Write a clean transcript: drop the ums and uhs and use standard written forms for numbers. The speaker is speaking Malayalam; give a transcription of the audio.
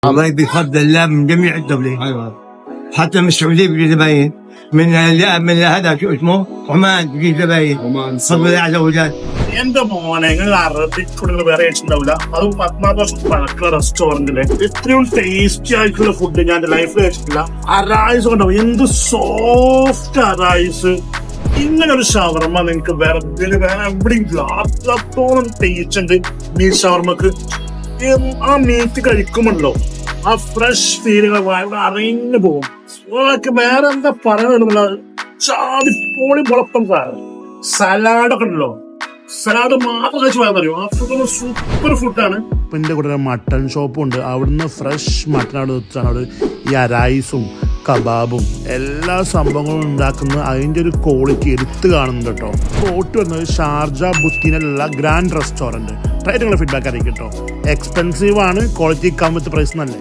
الله بفضل الله من جميع الدولة. ايوه حتى من السعودية بيجي زباين، من هذا شو اسمه عمان بيجي زباين. ഒമാൻ بفضل الله عز وجل. എന്റെ മോനെ അറബിക് ഫുഡ് വേറെ കഴിച്ചിട്ടുണ്ടാവില്ല. അത് 14 വർഷം പഴക്ക റെസ്റ്റോറന്റില് ഇത്രയും ടേസ്റ്റി ആയിട്ടുള്ള ഫുഡ് ഞാൻ എന്റെ ലൈഫിൽ കഴിച്ചിട്ടില്ല. അറൈസ് കൊണ്ടാവും, എന്ത് സോഫ്റ്റ് അറൈസ്. ഇങ്ങനെ ഒരു ഷവർമ നിങ്ങൾക്ക് വേറെ എവിടെയും അത്രത്തോളം ടേസ്റ്റ് ഉണ്ട് മീറ്റ് ഷവർമക്ക്. ആ മീറ്റ് കഴിക്കുമല്ലോ ആ ഫ്രഷ് ഫീലിംഗ് അറിഞ്ഞു പോകും. വേറെ എന്താ പറയാനുള്ള ചാടിപ്പോളി മുളപ്പം സാധനം. സലാഡൊക്കെ ഉണ്ടല്ലോ, സലാഡ് മാത്രം കഴിച്ച് പോയാൽ അറിയോ, അത്രത്തോളം സൂപ്പർ ഫുഡാണ്. ഇപ്പം എൻ്റെ കൂടെ ഒരു മട്ടൺ ഷോപ്പുണ്ട്. അവിടുന്ന് ഫ്രഷ് മട്ടൺ അവിടെ വെച്ചാണ് അവിടെ ഈ അരൈസും കബാബും എല്ലാ സംഭവങ്ങളും ഉണ്ടാക്കുന്നത്. അതിൻ്റെ ഒരു ക്വാളിറ്റി എടുത്ത് കാണുന്നുണ്ട് കേട്ടോ. പോട്ട് വന്നത് ഷാർജ ബുത്തീനിലുള്ള ഗ്രാൻഡ് റെസ്റ്റോറൻറ്റ്. ട്രൈ നിങ്ങളുടെ ഫീഡ്ബാക്ക് അറിയിക്കും കേട്ടോ. എക്സ്പെൻസീവ് ആണ്, ക്വാളിറ്റി കം വിത്ത് പ്രൈസ് നല്ലേ.